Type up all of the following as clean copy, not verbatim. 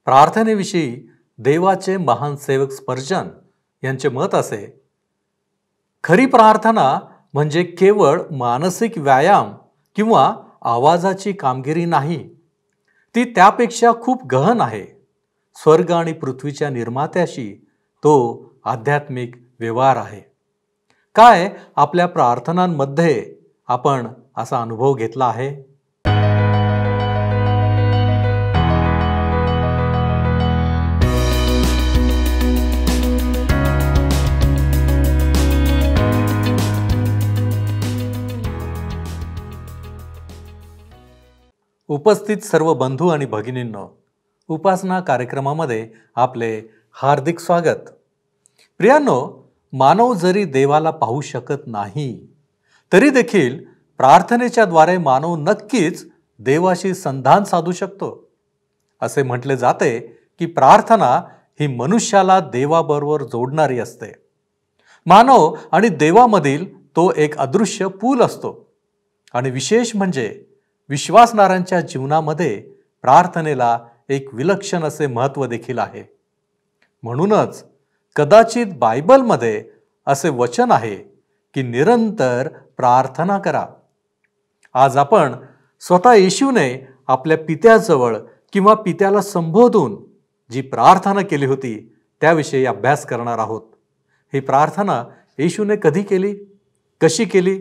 प्रार्थनेविषयी देवाचे महान सेवक स्पर्जन यांचे मत असे: खरी प्रार्थना म्हणजे केवळ मानसिक व्यायाम किंवा आवाजाची कामगिरी नाही, ती त्यापेक्षा खूप गहन आहे. स्वर्ग आणि पृथ्वीच्या निर्मात्याशी तो आध्यात्मिक व्यवहार आहे. काय आपल्या प्रार्थनांमध्ये आपण असा अनुभव घेतला आहे? उपस्थित सर्व बंधू आणि भगिनींनो, उपासना कार्यक्रमामध्ये आपले हार्दिक स्वागत. प्रियांनो, मानव जरी देवाला पाहू शकत नाही तरी देखील प्रार्थनेच्या द्वारे मानव नक्कीच देवाशी संधान साधू शकतो. असे म्हटले जाते की प्रार्थना ही मनुष्याला देवाबरोबर जोडणारी असते. मानव आणि देवामधील तो एक अदृश्य पूल असतो. आणि विशेष म्हणजे विश्वासणाऱ्यांच्या जीवनामध्ये प्रार्थनेला एक विलक्षण असे महत्त्व देखील आहे. म्हणूनच कदाचित बायबलमध्ये असे वचन आहे की निरंतर प्रार्थना करा. आज आपण स्वतः येशूने आपल्या पित्याजवळ किंवा पित्याला संबोधून जी प्रार्थना केली होती त्याविषयी अभ्यास करणार आहोत. ही प्रार्थना येशूने कधी केली, कशी केली,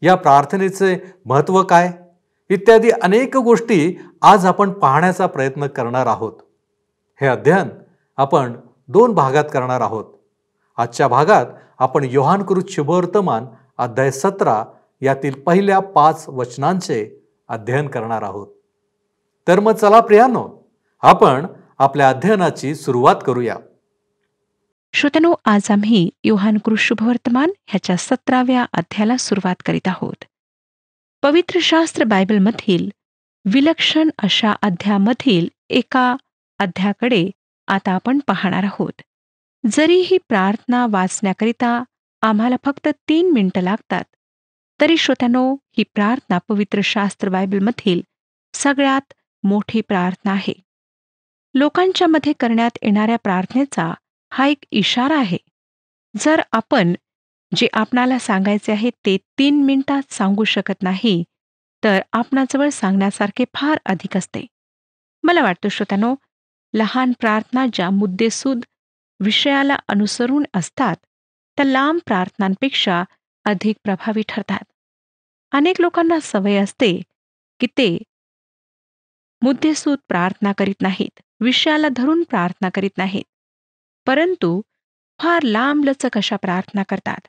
या प्रार्थनेचे महत्त्व काय, इत्यादी अनेक गोष्टी आज आपण पाहण्याचा प्रयत्न करणार आहोत. हे अध्ययन आपण 2 भागात करणार आहोत. आजच्या भागात आपण योहानकृत शुभवर्तमान अध्याय 17 यातील पहिल्या 5 वचनांचे अध्ययन करणार आहोत. तर मग चला प्रियांनो, आपण आपल्या अध्ययनाची सुरुवात करूया. श्रोत्यांनो, आज आम्ही योहानकृत शुभवर्तमान ह्याच्या 17व्या अध्यायाला सुरुवात करीत आहोत. पवित्र शास्त्र बायबलमधील विलक्षण अशा अध्यायामधील एका अध्यायाकडे आता आपण पाहणार आहोत. जरी ही प्रार्थना वाचण्याकरिता आम्हाला फक्त 3 मिनिटं लागतात, तरी श्रोत्यांनो, ही प्रार्थना पवित्र शास्त्र बायबलमधील सगळ्यात मोठी प्रार्थना आहे. लोकांच्या मध्ये करण्यात येणाऱ्या प्रार्थनेचा हा एक इशारा आहे. जर आपण जे आपणाला सांगायचे आहे ते 3 मिनिटात सांगू शकत नाही, तर आपणाजवळ सांगण्यासारखे फार अधिक असते. मला वाटतं श्रोत्यांनो, लहान प्रार्थना ज्या मुद्देसूद विषयाला अनुसरून असतात त्या लांब प्रार्थनांपेक्षा अधिक प्रभावी ठरतात. अनेक लोकांना सवय असते की ते मुद्देसूद प्रार्थना करीत नाहीत, विषयाला धरून प्रार्थना करीत नाहीत, परंतु फार लांबलचक अशा प्रार्थना करतात.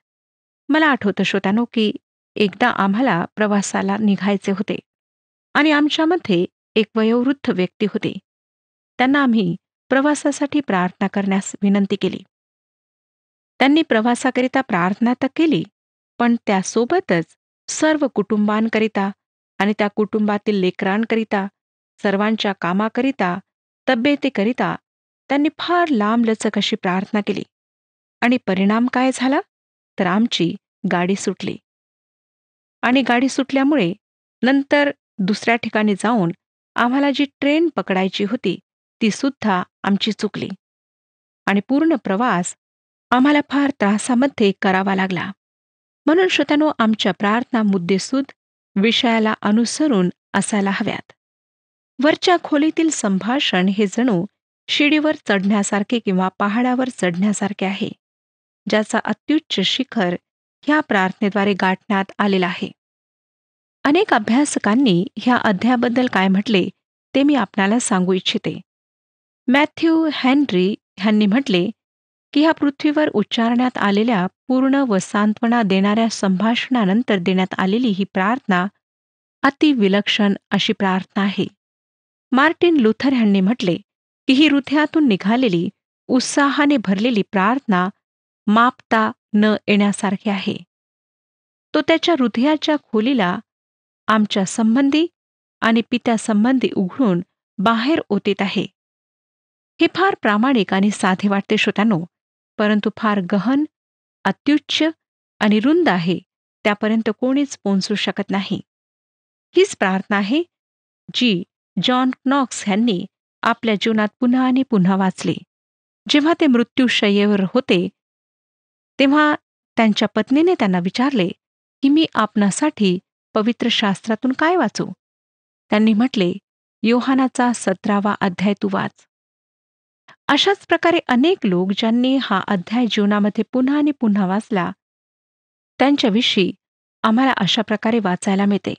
मला आठवतं श्रोत्यांनो की एकदा आम्हाला प्रवासाला निघायचे होते आणि आमच्यामध्ये एक वयोवृद्ध व्यक्ती होते. त्यांना आम्ही प्रवासासाठी प्रार्थना करण्यास विनंती केली. त्यांनी प्रवासाकरिता प्रार्थना तर केली, पण त्यासोबतच सर्व कुटुंबांकरिता आणि त्या कुटुंबातील लेकरांकरिता, सर्वांच्या कामाकरिता, तब्येतीकरिता त्यांनी फार लांबलचक अशी प्रार्थना केली. आणि परिणाम काय झाला तर आमची गाडी सुटली. आणि गाडी सुटल्यामुळे नंतर दुसऱ्या ठिकाणी जाऊन आम्हाला जी ट्रेन पकडायची होती ती सुद्धा आमची चुकली. आणि पूर्ण प्रवास आम्हाला फार त्रासामध्ये करावा लागला. म्हणून श्रोत्यांनो, आमच्या प्रार्थना मुद्देसूद विषयाला अनुसरून असायला हव्यात. वरच्या खोलीतील संभाषण हे जणू शिडीवर चढण्यासारखे किंवा पहाडावर चढण्यासारखे आहे, ज्याचा अत्युच्च शिखर ह्या प्रार्थनेद्वारे गाठण्यात आलेला आहे. अनेक अभ्यासकांनी ह्या अध्यायाबद्दल काय म्हटले ते मी आपणाला सांगू इच्छिते. मॅथ्यू हेनरी ह्यांनी म्हटले की ह्या पृथ्वीवर उच्चारण्यात आलेल्या पूर्ण व सांत्वना देणाऱ्या संभाषणानंतर देण्यात आलेली ही प्रार्थना अतिविलक्षण अशी प्रार्थना आहे. मार्टिन लुथर ह्यांनी म्हटले की ही हृदयातून निघालेली उत्साहाने भरलेली प्रार्थना मापता न येण्यासारखी आहे. तो त्याच्या हृदयाच्या खोलीला आमच्या संबंधी आणि पित्यासंबंधी उघडून बाहेर ओतीत आहे. हे फार प्रामाणिक आणि साधे वाटते श्रोत्यांनो, परंतु फार गहन, अत्युच्च आणि रुंद आहे. त्यापर्यंत कोणीच पोहोचू शकत नाही. हीच प्रार्थना आहे जी जॉन नॉक्स ह्यांनी आपल्या जीवनात पुन्हा आणि पुन्हा वाचले. जेव्हा ते मृत्यूशय्येवर होते, तेव्हा त्यांच्या पत्नीने त्यांना विचारले की मी आपणासाठी पवित्र शास्त्रातून काय वाचू? त्यांनी म्हटले, योहानाचा 17वा अध्याय तू वाच. अशाच प्रकारे अनेक लोक ज्यांनी हा अध्याय जीवनामध्ये पुन्हा आणि पुन्हा वाचला, त्यांच्याविषयी आम्हाला अशा प्रकारे वाचायला मिळते.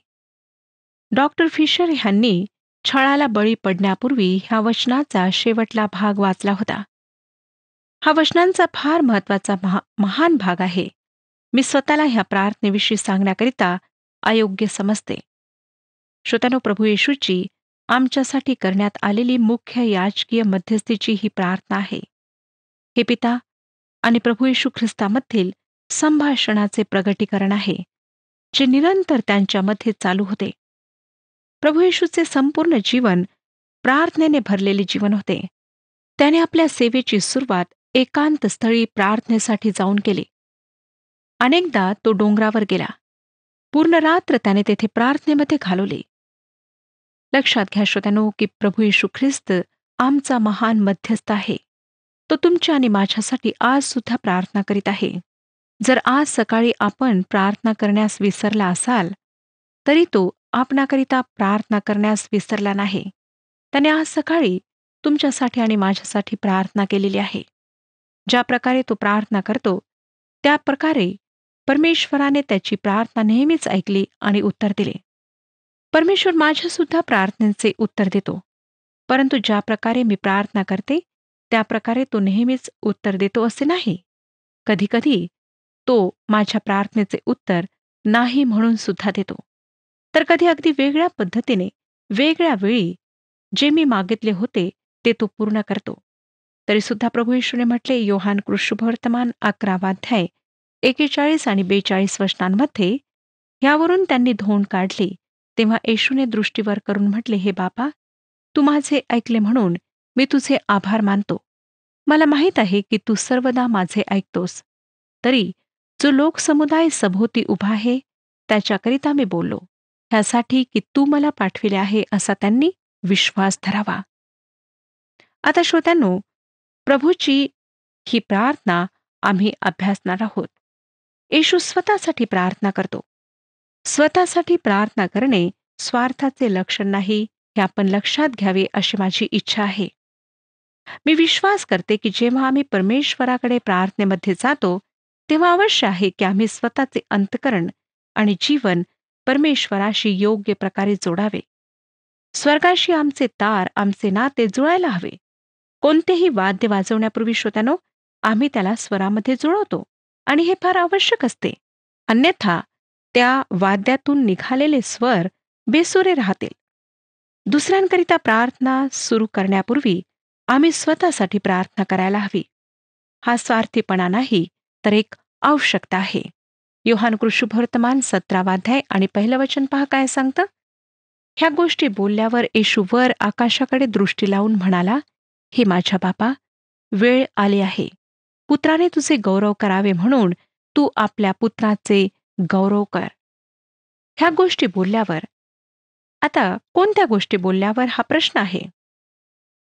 डॉक्टर फिशर ह्यांनी छळाला बळी पडण्यापूर्वी ह्या वचनाचा शेवटला भाग वाचला होता. हा वचनांचा फार महत्वाचा महान भाग आहे. मी स्वतःला ह्या प्रार्थनेविषयी सांगण्याकरिता अयोग्य समजते. श्रोत्यानो, प्रभू येशूची आमच्यासाठी करण्यात आलेली मुख्य याजकीय मध्यस्थीची ही प्रार्थना आहे. हे पिता आणि प्रभू येशू ख्रिस्तामधील संभाषणाचे प्रगटीकरण आहे, जे निरंतर त्यांच्यामध्ये चालू होते. प्रभू येशूचे संपूर्ण जीवन प्रार्थनेने भरलेले जीवन होते. त्याने आपल्या सेवेची सुरुवात एकांत स्थळी प्रार्थनेसाठी जाऊन केली. अनेकदा तो डोंगरावर गेला. पूर्ण रात्र त्याने तेथे प्रार्थनेमध्ये घालवली. लक्षात घ्या श्रोत्यानो, की प्रभू येशू ख्रिस्त आमचा महान मध्यस्थ आहे. तो तुमच्या आणि माझ्यासाठी आज सुद्धा प्रार्थना करीत आहे. जर आज सकाळी आपण प्रार्थना करण्यास विसरला असाल, तरी तो आपणाकरिता प्रार्थना करण्यास विसरला नाही. त्याने आज सकाळी तुमच्यासाठी आणि माझ्यासाठी प्रार्थना केलेली आहे. ज्या प्रकारे तो प्रार्थना करतो, त्या प्रकारे परमेश्वराने त्याची प्रार्थना नेहमीच ऐकली आणि उत्तर दिले. परमेश्वर माझ्यासुद्धा प्रार्थनेचे उत्तर देतो, परंतु ज्या प्रकारे मी प्रार्थना करते, त्या प्रकारे तो नेहमीच उत्तर देतो असे नाही. कधीकधी तो माझ्या प्रार्थनेचे उत्तर नाही म्हणून सुद्धा देतो. तर कधी अगदी वेगळ्या पद्धतीने, वेगळ्या वेळी जे मी मागितले होते ते तो पूर्ण करतो. तरी सुद्धा प्रभू येशूने म्हटले, योहान कृष्णवर्तमान 11वा अध्याय 41 आणि 42 वचनांमध्ये, ह्यावरून त्यांनी धोंड काढली. तेव्हा येशूने दृष्टीवर करून म्हटले, हे बाबा, तू माझे ऐकले म्हणून मी तुझे आभार मानतो. मला माहीत आहे की तू सर्वदा माझे ऐकतोस. तरी जो लोकसमुदाय सभोवती उभा आहे त्याच्याकरिता मी बोललो, ह्यासाठी की तू मला पाठविले आहे असा त्यांनी विश्वास धरावा. आता श्रोत्यांनो, प्रभूची ही प्रार्थना आम्ही अभ्यासणार आहोत. येशू स्वतःसाठी प्रार्थना करतो. स्वतःसाठी प्रार्थना करणे स्वार्थाचे लक्षण नाही, हे आपण लक्षात घ्यावे अशी माझी इच्छा आहे. मी विश्वास करते की जेव्हा आम्ही परमेश्वराकडे प्रार्थनेमध्ये जातो, तेव्हा अवश्य आहे की आम्ही स्वतःचे अंतःकरण आणि जीवन परमेश्वराशी योग्य प्रकारे जोडावे. स्वर्गाशी आमचे तार, आमचे नाते जुळायला हवे. कोणतेही वाद्य वाजवण्यापूर्वी श्रोत्यानो, आम्ही त्याला स्वरामध्ये जुळवतो आणि हे फार आवश्यक असते. अन्यथा त्या वाद्यातून निघालेले स्वर बेसुरे राहतील. दुसऱ्यांकरिता प्रार्थना सुरू करण्यापूर्वी आम्ही स्वतःसाठी प्रार्थना करायला हवी. हा स्वार्थीपणा नाही, तर एक आवश्यकता आहे. योहान कृष्णवर्तमान 17वा अध्याय आणि 1 वचन पहा काय सांगतं. ह्या गोष्टी बोलल्यावर येशू वर आकाशाकडे दृष्टी लावून म्हणाला, हे माझ्या बापा, वेळ आली आहे. पुत्राने तुझे गौरव करावे म्हणून तू आपल्या पुत्राचे गौरव कर. ह्या गोष्टी बोलल्यावर, आता कोणत्या गोष्टी बोलल्यावर हा प्रश्न आहे.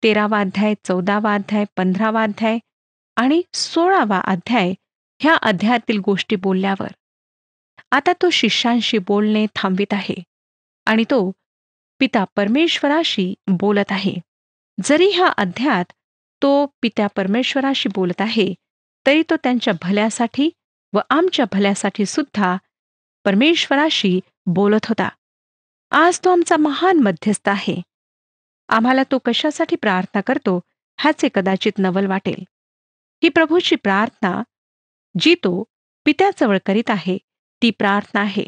13वा अध्याय, 14वा अध्याय, 15वा अध्याय आणि 16वा अध्याय ह्या अध्यायातील गोष्टी बोलल्यावर आता तो शिष्यांशी बोलणे थांबवित आहे आणि तो पिता परमेश्वराशी बोलत आहे. जरी ह्या अध्यायात तो पिता परमेश्वराशी बोलत आहे, तरी तो त्यांच्या भल्यासाठी व आमच्या भल्यासाठी सुद्धा परमेश्वराशी बोलत होता. आज तो आमचा महान मध्यस्थ आहे. आम्हाला तो कशासाठी प्रार्थना करतो ह्याचे कदाचित नवल वाटेल. ही प्रभूची प्रार्थना जी तो पित्याजवळ करीत आहे, ती प्रार्थना आहे.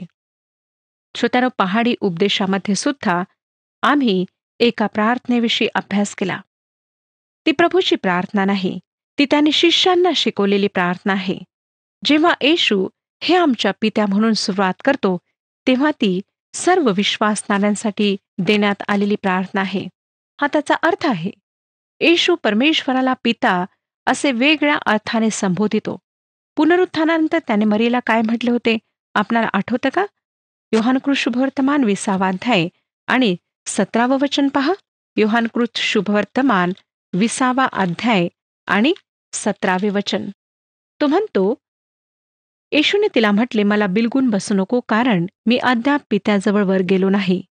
श्रोत्यानो, पहाडी उपदेशामध्ये सुद्धा आम्ही एका प्रार्थनेविषयी अभ्यास केला. ती प्रभूची प्रार्थना नाही, ती त्याने शिष्यांना शिकवलेली प्रार्थना आहे. जेव्हा येशू हे आमच्या पित्या म्हणून सुरुवात करतो, तेव्हा ती सर्व विश्वासणाऱ्यांसाठी देण्यात आलेली प्रार्थना आहे. हा त्याचा अर्थ आहे. येशू परमेश्वराला पिता असे वेगळ्या अर्थाने संबोधितो. पुनरुत्थानानंतर त्याने मरीला काय म्हटले होते आपणाला आठवतं का? योहान कृष्णवर्तमान 20वा अध्याय आणि 17व वचन पहा. योहानकृत शुभवर्तमान 20 अध्याय आणि 17 वचन. तो म्हणतो, येशूने तिला म्हटले, मला बिलगून बसू नको, कारण मी अद्याप पित्याजवळ वर गेलो नाही.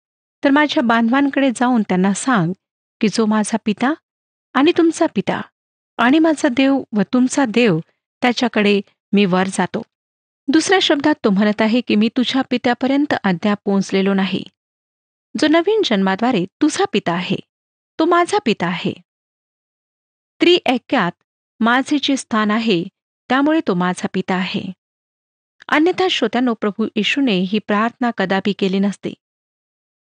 तर माझ्या बांधवांकडे जाऊन त्यांना सांग की जो माझा पिता आणि तुमचा पिता आणि माझा देव व तुमचा देव, त्याच्याकडे मी वर जातो. दुसऱ्या शब्दात तो म्हणत आहे की मी तुझ्या पित्यापर्यंत अद्याप पोहोचलेलो नाही. जो नवीन जन्माद्वारे तुझा पिता आहे, तो माझा पिता आहे. त्रिऐक्यात माझे जे स्थान आहे, त्यामुळे तो माझा पिता आहे. अन्यथा श्रोत्यांनो, प्रभू येशूने ही प्रार्थना कदापि केली नसते.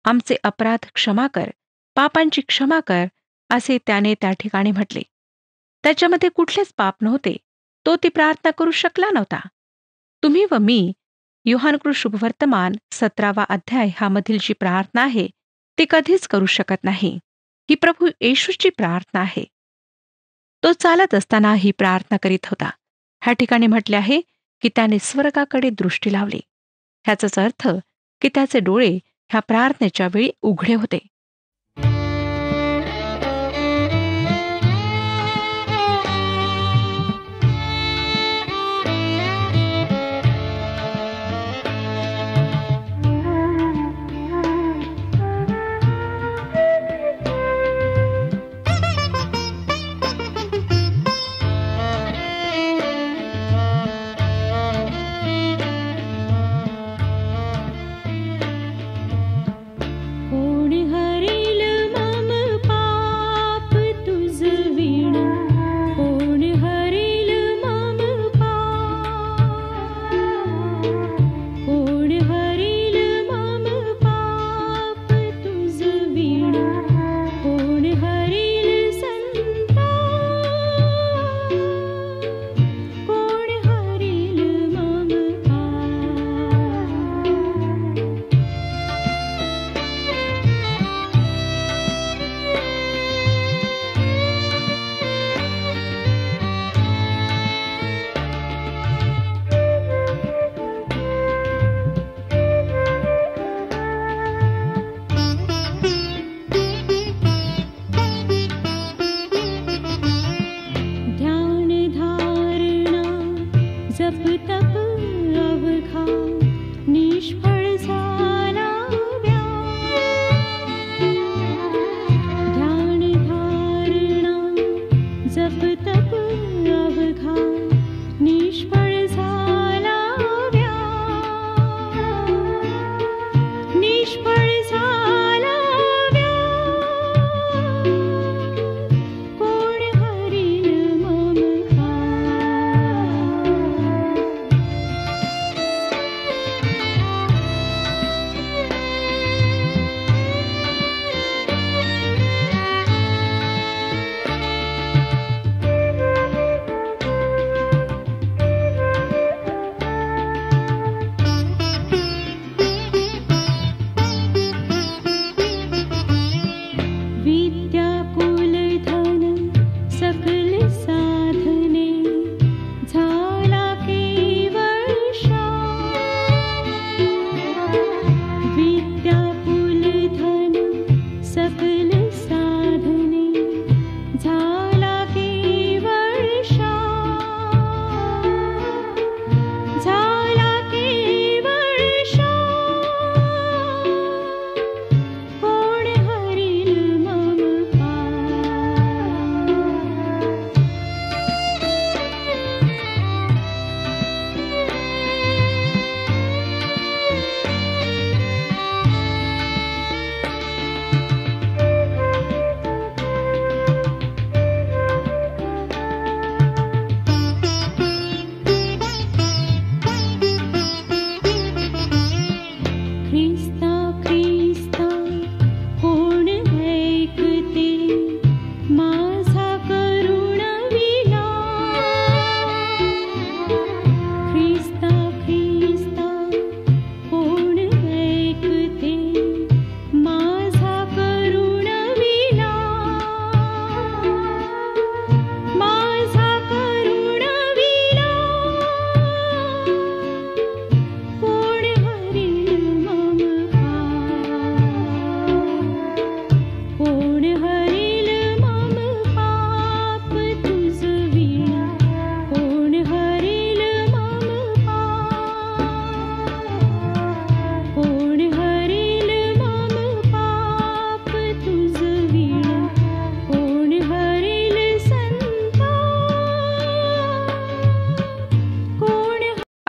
आमचे अपराध क्षमा कर, पापांची क्षमा कर, असे त्याने त्या ठिकाणी म्हटले. त्याच्यामध्ये कुठलेच पाप नव्हते. तो ती प्रार्थना करू शकला नव्हता. तुम्ही व मी योहानकृत शुभवर्तमान 17 अध्याय ह्यामधील जी प्रार्थना आहे, ती कधीच करू शकत नाही. ही प्रभू येशूची प्रार्थना आहे. तो चालत असताना ही प्रार्थना करीत होता. ह्या ठिकाणी म्हटले आहे की त्याने स्वर्गाकडे दृष्टी लावली. ह्याचाच अर्थ की त्याचे डोळे ह्या प्रार्थनेच्या वेळी उघडे होते. कोणी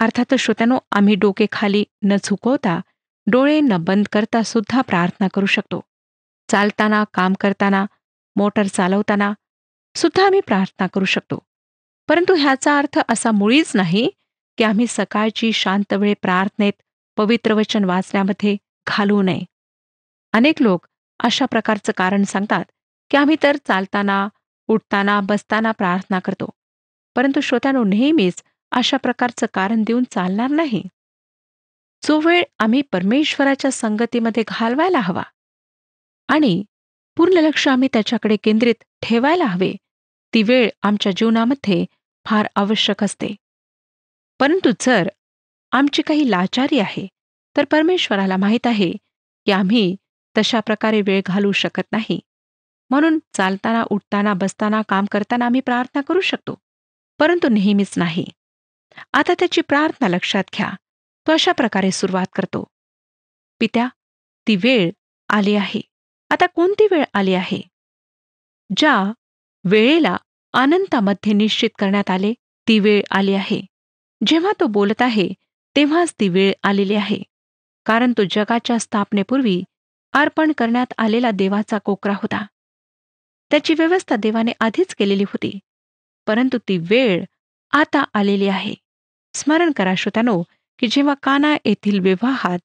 अर्थातच श्रोत्यानो, आम्ही डोके खाली न झुकवता, डोळे न बंद करता सुद्धा प्रार्थना करू शकतो. चालताना, काम करताना, मोटर चालवताना सुद्धा आम्ही प्रार्थना करू शकतो. परंतु ह्याचा अर्थ असा मुळीच नाही की आम्ही सकाळची शांत वेळ प्रार्थनेत, पवित्र वचन वाचण्यामध्ये घालवू नये. अनेक लोक अशा प्रकारचं कारण सांगतात की आम्ही तर चालताना, उठताना, बसताना प्रार्थना करतो. परंतु श्रोत्यानो, नेहमीच अशा प्रकारचं कारण देऊन चालणार नाही. जो वेळ आम्ही परमेश्वराच्या संगतीमध्ये घालवायला हवा आणि पूर्ण लक्ष आम्ही त्याच्याकडे केंद्रित ठेवायला हवे, ती वेळ आमच्या जीवनामध्ये फार आवश्यक असते. परंतु जर आमची काही लाचारी आहे, तर परमेश्वराला माहीत आहे की आम्ही तशा प्रकारे वेळ घालवू शकत नाही. म्हणून चालताना, उठताना, बसताना, काम करताना आम्ही प्रार्थना करू शकतो, परंतु नेहमीच नाही. आता त्याची प्रार्थना लक्षात घ्या. तो अशा प्रकारे सुरुवात करतो. पित्या, ती वेळ आली आहे. आता कोणती वेळ आली आहे? ज्या वेळेला अनंतामध्ये निश्चित करण्यात आले, ती वेळ आली आहे. जेव्हा तो बोलत आहे तेव्हाच ती वेळ आलेली आहे. कारण तो जगाच्या स्थापनेपूर्वी अर्पण करण्यात आलेला देवाचा कोकरा होता. त्याची व्यवस्था देवाने आधीच केलेली होती. परंतु ती वेळ आता आलेली आहे. स्मरण करा श्रोत्यानो, की जेव्हा काना येथील विवाहात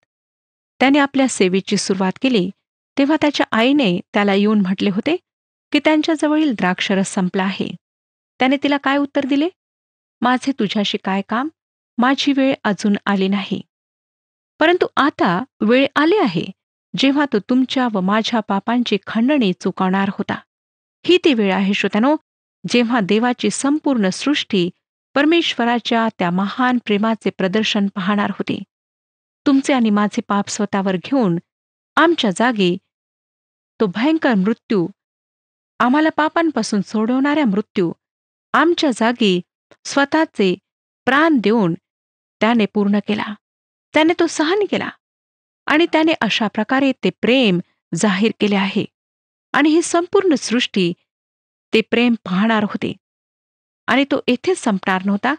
त्याने आपल्या सेवेची सुरुवात केली, तेव्हा त्याच्या आईने त्याला येऊन म्हटले होते की त्यांच्याजवळील द्राक्षरस संपला आहे. त्याने तिला काय उत्तर दिले? माझे तुझ्याशी काय काम? माझी वेळ अजून आली नाही. परंतु आता वेळ आली आहे, जेव्हा तो तुमच्या व माझ्या पापांची खंडणी चुकवणार होता. ही ती वेळ आहे श्रोत्यानो, जेव्हा देवाची संपूर्ण सृष्टी परमेश्वराच्या त्या महान प्रेमाचे प्रदर्शन पाहणार होती. तुमचे आणि माझे पाप स्वतःवर घेऊन आमच्या जागी तो भयंकर मृत्यू, आम्हाला पापांपासून सोडवणाऱ्या मृत्यू, आमच्या जागी स्वतःचे प्राण देऊन त्याने पूर्ण केला. त्याने तो सहन केला आणि त्याने अशा प्रकारे ते प्रेम जाहीर केले आहे. आणि ही संपूर्ण सृष्टी ते प्रेम पाहणार होते. आणि तो येथेच संपणार नव्हता,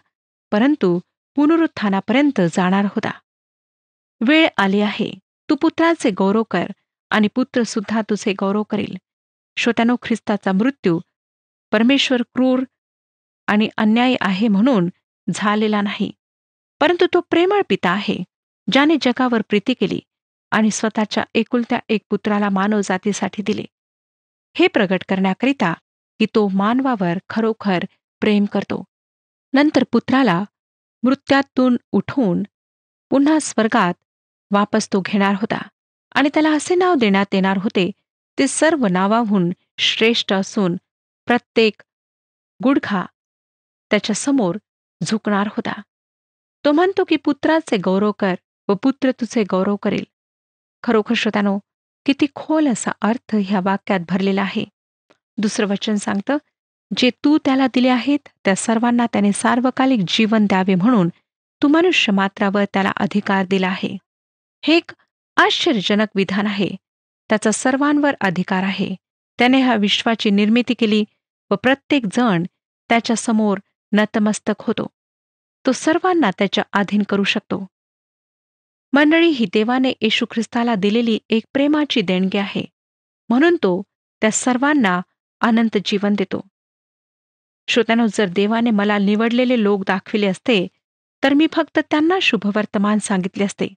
परंतु पुनरुत्थानापर्यंत जाणार होता. वेळ आली आहे. तू पुत्राचे गौरव कर आणि पुत्र सुद्धा तुझे गौरव करेल. श्रोत्यानो, ख्रिस्ताचा मृत्यू परमेश्वर क्रूर आणि अन्यायी आहे म्हणून झालेला नाही, परंतु तो प्रेमळ पिता आहे, ज्याने जगावर प्रीती केली आणि स्वतःच्या एकुलत्या एक पुत्राला मानवजातीसाठी दिले, हे प्रगट करण्याकरिता की तो मानवावर खरोखर प्रेम करतो. नंतर पुत्राला मृत्यूतून उठवून पुन्हा स्वर्गात वापस तो घेणार होता आणि त्याला असे नाव देण्यात येणार होते, ते सर्व नावाहून श्रेष्ठ असून प्रत्येक गुडघा त्याच्या समोर झुकणार होता. तो म्हणतो की पुत्राचे गौरव कर व पुत्र तुझे गौरव करेल. खरोखर श्रोत्यानो, किती खोल असा अर्थ ह्या वाक्यात भरलेला आहे. दुसरं वचन सांगतं, जे तू त्याला दिले आहेत त्या सर्वांना त्याने सार्वकालिक जीवन द्यावे म्हणून तू मनुष्य मात्रावर त्याला अधिकार दिला आहे. हे एक आश्चर्यजनक विधान आहे. त्याचा सर्वांवर अधिकार आहे. त्याने ह्या विश्वाची निर्मिती केली व प्रत्येक जण त्याच्या समोर नतमस्तक होतो. तो सर्वांना त्याच्या अधीन करू शकतो. मंडळी, ही देवाने येशू ख्रिस्ताला दिलेली एक प्रेमाची देणगी आहे, म्हणून तो त्या सर्वांना अनंत जीवन देतो. श्रोत्यानो, जर देवाने मला निवडलेले लोक दाखविले असते, तर मी फक्त त्यांना शुभवर्तमान सांगितले असते.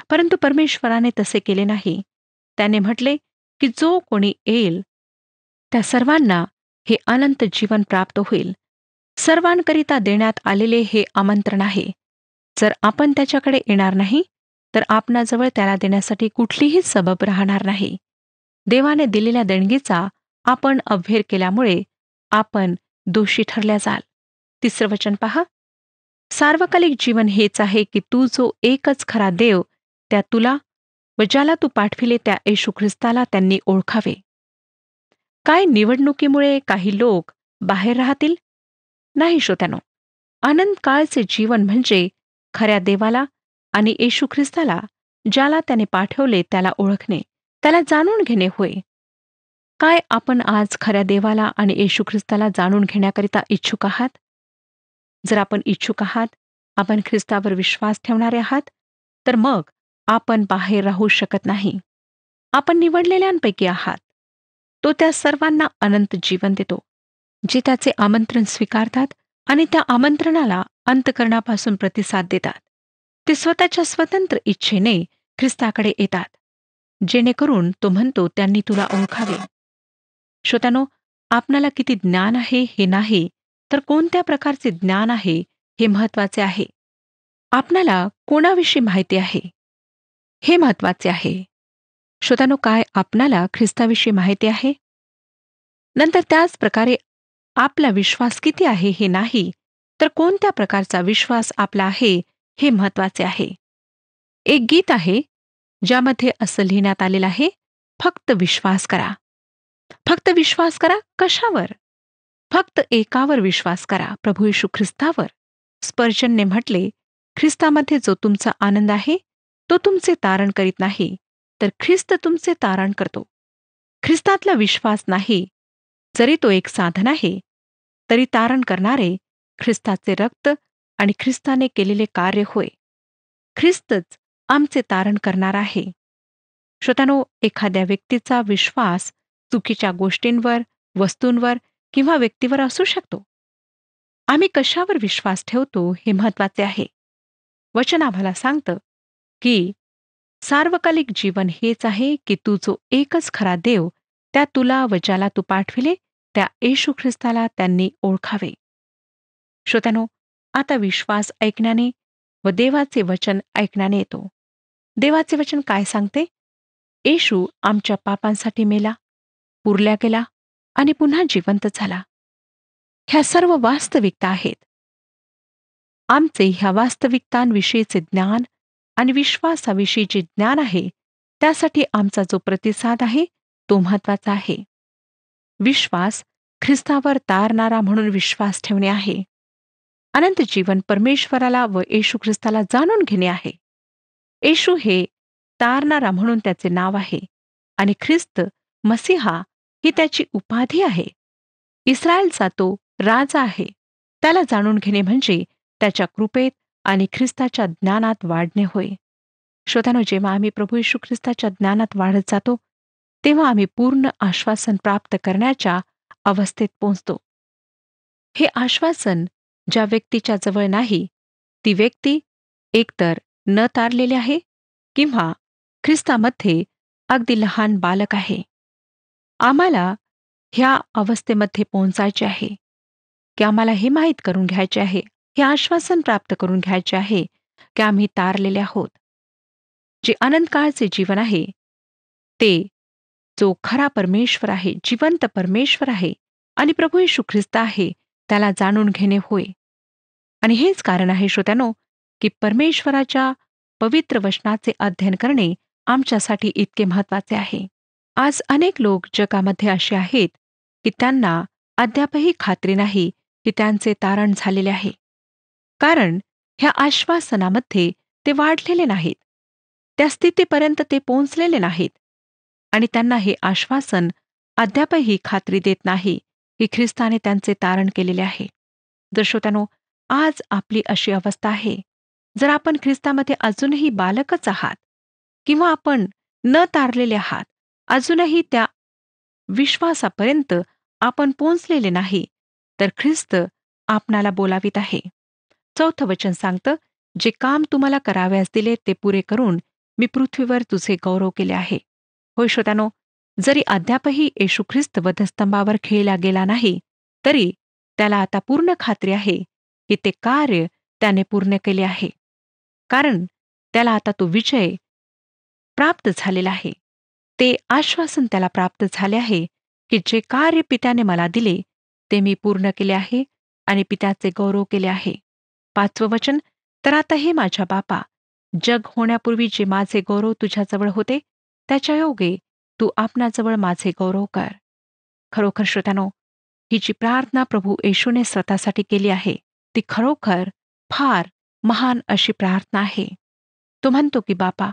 परंतु परमेश्वराने तसे केले नाही. त्याने म्हटले की जो कोणी येईल त्या सर्वांना हे अनंत जीवन प्राप्त होईल. सर्वांकरिता देण्यात आलेले हे आमंत्रण आहे. जर आपण त्याच्याकडे येणार नाही, तर आपणाजवळ त्याला देण्यासाठी कुठलीही सबब राहणार नाही. देवाने दिलेल्या देणगीचा आपण अवहेर केल्यामुळे आपण दोषी ठरल्या जाल. तिसरं वचन पहा. सार्वकालिक जीवन हेच आहे की तू जो एकच खरा देव, त्या तुला व ज्याला तू पाठविले त्या येशू ख्रिस्ताला त्यांनी ओळखावे. काय निवडणुकीमुळे काही लोक बाहेर राहतील? नाही श्रोत्यानो. अनंत काळचे जीवन म्हणजे खऱ्या देवाला आणि येशू ख्रिस्ताला, ज्याला त्याने पाठवले, त्याला ओळखणे, त्याला जाणून घेणे होय. काय आपण आज खऱ्या देवाला आणि येशू ख्रिस्ताला जाणून घेण्याकरिता इच्छुक आहात? जर आपण इच्छुक आहात, आपण ख्रिस्तावर विश्वास ठेवणारे आहात, तर मग आपण बाहेर राहू शकत नाही. आपण निवडलेल्यांपैकी आहात. तो त्या सर्वांना अनंत जीवन देतो, जे त्याचे आमंत्रण स्वीकारतात आणि त्या आमंत्रणाला अंतःकरणापासून प्रतिसाद देतात. ते स्वतःच्या स्वतंत्र इच्छेने ख्रिस्ताकडे येतात, जेणेकरून तो म्हणतो त्यांनी तुला ओळखावे. श्रोत्यानो, आपणाला किती ज्ञान आहे हे नाही, तर कोणत्या प्रकारचे ज्ञान आहे हे महत्वाचे आहे. आपणाला कोणाविषयी माहिती आहे हे महत्वाचे आहे. श्रोत्यानो, काय आपणाला ख्रिस्ताविषयी माहिती आहे? नंतर त्याच प्रकारे आपला विश्वास किती आहे हे नाही, तर कोणत्या प्रकारचा विश्वास आपला आहे हे महत्वाचे आहे. एक गीत आहे ज्यामध्ये असं लिहिण्यात आलेलं आहे, फक्त विश्वास करा. फक्त विश्वास करा कशावर? फक्त एकावर विश्वास करा, प्रभू येशू ख्रिस्तावर. स्पर्जनने म्हटले, ख्रिस्तामध्ये जो तुमचा आनंद आहे तो तुमचे तारण करीत नाही, तर ख्रिस्त तुमचे तारण करतो. ख्रिस्तातला विश्वास नाही, जरी तो एक साधन आहे, तरी तारण करणारे ख्रिस्ताचे रक्त आणि ख्रिस्ताने केलेले कार्य होय. ख्रिस्तच आमचे तारण करणार आहे. श्रोत्यानो, एखाद्या व्यक्तीचा विश्वास चुकीच्या गोष्टींवर, वस्तूंवर किंवा व्यक्तीवर असू शकतो. आम्ही कशावर विश्वास ठेवतो हे महत्वाचे आहे. वचन आम्हाला सांगतं की सार्वकालिक जीवन हेच आहे की तू जो एकच खरा देव, त्या तुला व ज्याला तू पाठविले त्या येशू ख्रिस्ताला त्यांनी ओळखावे. श्रोत्यानो, आता विश्वास ऐकण्याने व देवाचे वचन ऐकण्याने येतो. देवाचे वचन काय सांगते? येशू आमच्या पापांसाठी मेला, पुरल्या गेला आणि पुन्हा जिवंत झाला. ह्या सर्व वास्तविकता आहेत. आमचे ह्या वास्तविकतांविषयीचे ज्ञान आणि विश्वासाविषयी जे ज्ञान आहे, त्यासाठी आमचा जो प्रतिसाद आहे तो महत्वाचा आहे. विश्वास ख्रिस्तावर तारणारा म्हणून विश्वास ठेवणे आहे. अनंत जीवन परमेश्वराला व येशू ख्रिस्ताला जाणून घेणे आहे. येशू हे तारणारा म्हणून त्याचे नाव आहे आणि ख्रिस्त मसीहा ही त्याची उपाधी आहे. इस्रायलचा तो राजा आहे. त्याला जाणून घेणे म्हणजे त्याच्या कृपेत आणि ख्रिस्ताच्या ज्ञानात वाढणे होय. श्रोत्यानो, जेव्हा आम्ही प्रभू येशू ख्रिस्ताच्या ज्ञानात वाढत जातो, तेव्हा आम्ही पूर्ण आश्वासन प्राप्त करण्याच्या अवस्थेत पोहोचतो. हे आश्वासन ज्या व्यक्तीच्या जवळ नाही, ती व्यक्ती एकतर न तारलेली आहे किंवा ख्रिस्तामध्ये अगदी लहान बालक आहे. आम्हाला ह्या अवस्थेमध्ये पोहोचायचे आहे की आम्हाला हे माहीत करून घ्यायचे आहे, हे आश्वासन प्राप्त करून घ्यायचे आहे की आम्ही तारलेले आहोत. जे अनंत काळचे जीवन आहे, ते जो खरा परमेश्वर आहे, जिवंत परमेश्वर आहे आणि प्रभू येशू ख्रिस्त आहे, त्याला जाणून घेणे होय. आणि हेच कारण आहे श्रोत्यानो, की परमेश्वराच्या पवित्र वचनाचे अध्ययन करणे आमच्यासाठी इतके महत्वाचे आहे. आज अनेक लोक जगामध्ये असे आहेत की त्यांना अद्यापही खात्री नाही की त्यांचे तारण झालेले आहे, कारण ह्या आश्वासनामध्ये ते वाढलेले नाहीत, त्या स्थितीपर्यंत ते पोहोचलेले नाहीत आणि त्यांना हे आश्वासन अद्यापही खात्री देत नाही की ख्रिस्ताने त्यांचे तारण केलेले आहे. जर श्रोत्यानो, आज आपली अशी अवस्था आहे, जर आपण ख्रिस्तामध्ये अजूनही बालकच आहात किंवा आपण न तारलेले आहात, अजूनही त्या विश्वासापर्यंत आपण पोहोचलेले नाही, तर ख्रिस्त आपणाला बोलावित आहे. 4थं वचन सांगतं, जे काम तुम्हाला करावयास दिले ते पुरे करून मी पृथ्वीवर तुझे गौरव केले आहे. होय श्रोत्यानो, जरी अद्यापही येशू ख्रिस्त वधस्तंभावर खेळला गेला नाही, तरी त्याला आता पूर्ण खात्री आहे की ते कार्य त्याने पूर्ण केले आहे, कारण त्याला आता तो विजय प्राप्त झालेला आहे. ते आश्वासन त्याला प्राप्त झाले आहे की जे कार्य पित्याने मला दिले ते मी पूर्ण केले आहे आणि पित्याचे गौरव केले आहे. 5वं वचन, तर आता हे माझ्या बापा, जग होण्यापूर्वी जे माझे गौरव तुझ्याजवळ होते, त्याच्या योगे तू आपणाजवळ माझे गौरव कर. खरोखर श्रोत्यानो, ही जी प्रार्थना प्रभू येशूने स्वतःसाठी केली आहे, ती खरोखर फार महान अशी प्रार्थना आहे. तो म्हणतो की बापा,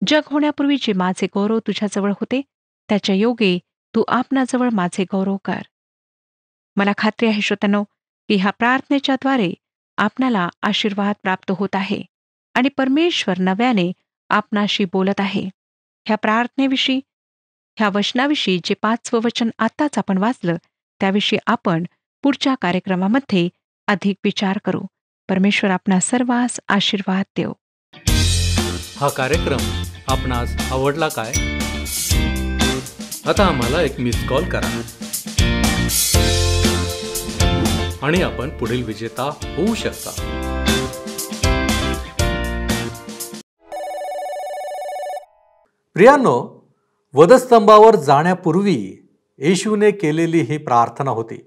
जग होण्यापूर्वी जे माझे गौरव तुझ्याजवळ होते, त्याच्या योगे तू आपणाजवळ माझे गौरव कर. मला खात्री आहे श्रोत्यानो, की ह्या प्रार्थनेच्याद्वारे आपणाला आशीर्वाद प्राप्त होत आहे आणि परमेश्वर नव्याने आपणाशी बोलत आहे. ह्या प्रार्थनेविषयी, ह्या वचनाविषयी जे 5वं वचन आताच आपण वाचलं, त्याविषयी आपण पुढच्या कार्यक्रमामध्ये अधिक विचार करू. परमेश्वर आपणा सर्वांस आशीर्वाद देव. हा कार्यक्रम आपणास आवडला काय? आता आम्हाला एक मिस कॉल करा आणि आपण पुढील विजेता होऊ शकता. प्रियांनो, वधस्तंभावर जाण्यापूर्वी येशूने केलेली ही प्रार्थना होती.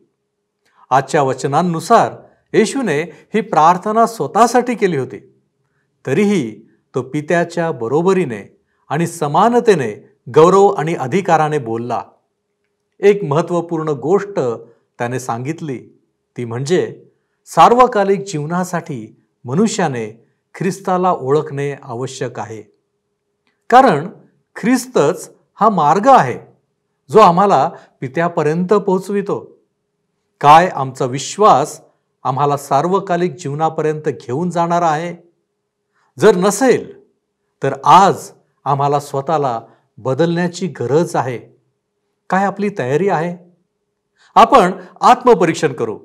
आजच्या वचनांनुसार येशूने ही प्रार्थना स्वतःसाठी केली होती. तरीही तो पित्याच्या बरोबरीने आणि समानतेने गौरव आणि अधिकाराने बोलला. एक महत्त्वपूर्ण गोष्ट त्याने सांगितली, ती म्हणजे सार्वकालिक जीवनासाठी मनुष्याने ख्रिस्ताला ओळखणे आवश्यक आहे. कारण ख्रिस्तच हा मार्ग आहे जो आम्हाला पित्यापर्यंत पोहोचवितो. काय आमचा विश्वास आम्हाला सार्वकालिक जीवनापर्यंत घेऊन जाणार आहे? जर नसेल तर आज आम्हाला स्वतःला बदलण्याची गरज आहे. काय आपली तयारी आहे? आपण आत्मपरीक्षण करू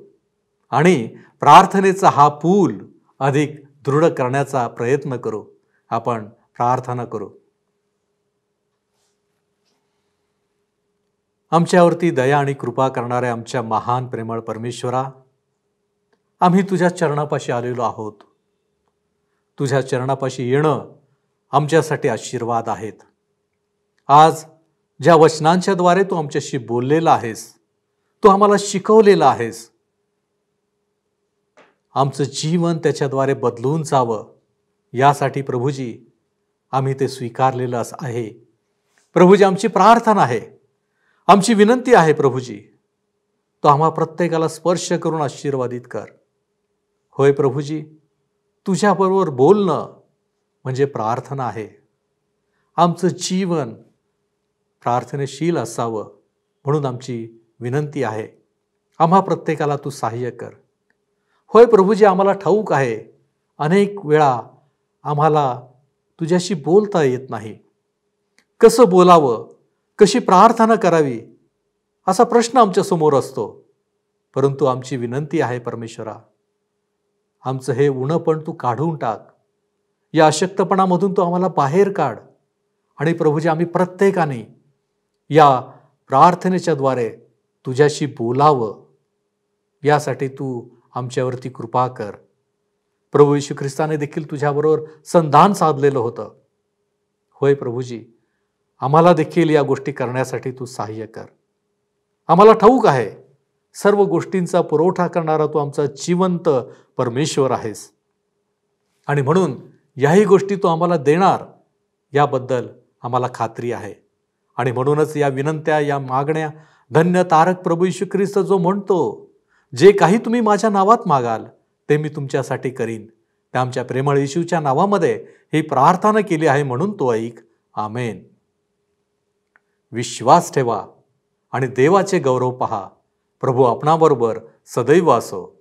आणि प्रार्थनेचा हा पूल अधिक दृढ करण्याचा प्रयत्न करू. आपण प्रार्थना करू. आमच्यावरती दया आणि कृपा करणाऱ्या आमच्या महान प्रेमळ परमेश्वरा, आम्ही तुझ्या चरणापाशी आलेलो आहोत. तुझ्या चरणापाशी येणं आमच्यासाठी आशीर्वाद आहेत. आज ज्या वचनांच्या द्वारे तू आमच्याशी बोललेला आहेस, तू आम्हाला शिकवलेला आहेस, आमचं जीवन त्याच्याद्वारे बदलून जावं यासाठी प्रभूजी आम्ही ते स्वीकारलेलं आहे. प्रभूजी, आमची प्रार्थना आहे, आमची विनंती आहे प्रभूजी, तो आम्हा प्रत्येकाला स्पर्श करून आशीर्वादित कर. होय प्रभूजी, तुझ्याबरोबर बोलणं म्हणजे प्रार्थना आहे. आमचं जीवन प्रार्थनेशील असावं म्हणून आमची विनंती आहे. आम्हा प्रत्येकाला तू सहाय्य कर. होय प्रभूजी, आम्हाला ठाऊक आहे अनेक वेळा आम्हाला तुझ्याशी बोलता येत नाही. कसं बोलावं, कशी प्रार्थना करावी असा प्रश्न आमच्या समोर असतो. परंतु आमची विनंती आहे परमेश्वरा, आमचं हे उणंपण तू काढून टाक. या अशक्तपणामधून तू आम्हाला बाहेर काढ. आणि प्रभूजी, आम्ही प्रत्येकाने या प्रार्थनेच्या द्वारे तुझ्याशी बोलावं यासाठी तू आमच्यावरती कृपा कर. प्रभू येशू ख्रिस्ताने देखील तुझ्याबरोबर संधान साधलेलं होतं. होय प्रभूजी, आम्हाला देखील या गोष्टी करण्यासाठी तू सहाय्य कर. आम्हाला ठाऊक आहे सर्व गोष्टींचा पुरवठा करणारा तू आमचा जिवंत परमेश्वर आहेस आणि म्हणून याही गोष्टी तू आम्हाला देणार याबद्दल आम्हाला खात्री आहे. आणि म्हणूनच या विनंत्या, या मागण्या, धन्य तारक प्रभू येशू ख्रिस्त जो म्हणतो, जे काही तुम्ही माझ्या नावात मागाल ते मी तुमच्यासाठी करीन, त्या आमच्या प्रेमळ येशूच्या नावामध्ये ही प्रार्थना केली आहे म्हणून तो ऐक. आमेन. विश्वास ठेवा आणि देवाचे गौरव पहा. प्रभू आपणाबरोबर सदैव असो.